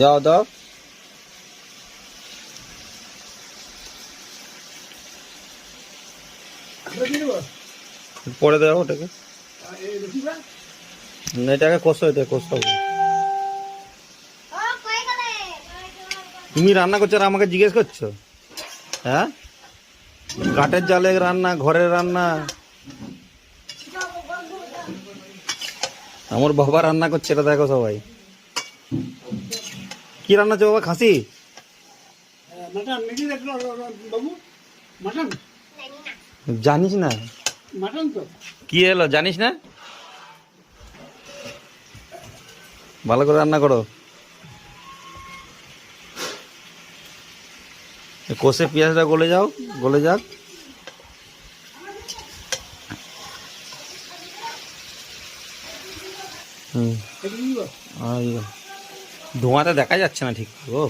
যাও দাও, পরে দেওয়া ওটাকে, এটাকে কষো, এটা কষো। তুমি রান্না করছো আর আমাকে জিজ্ঞেস করছো? হ্যাঁ, কাঠের জালে রান্না, ঘরের রান্না। আমার বাবা রান্না করছে, এটা দেখো সবাই। কি রান্না হচ্ছে বাবা? খাসি? জানিস না? কি এলো জানিস না? ভালো করে রান্না করো। কষে পেঁয়াজটা গলে যাক। ধোঁয়াতে দেখা যাচ্ছে না ঠিক। ও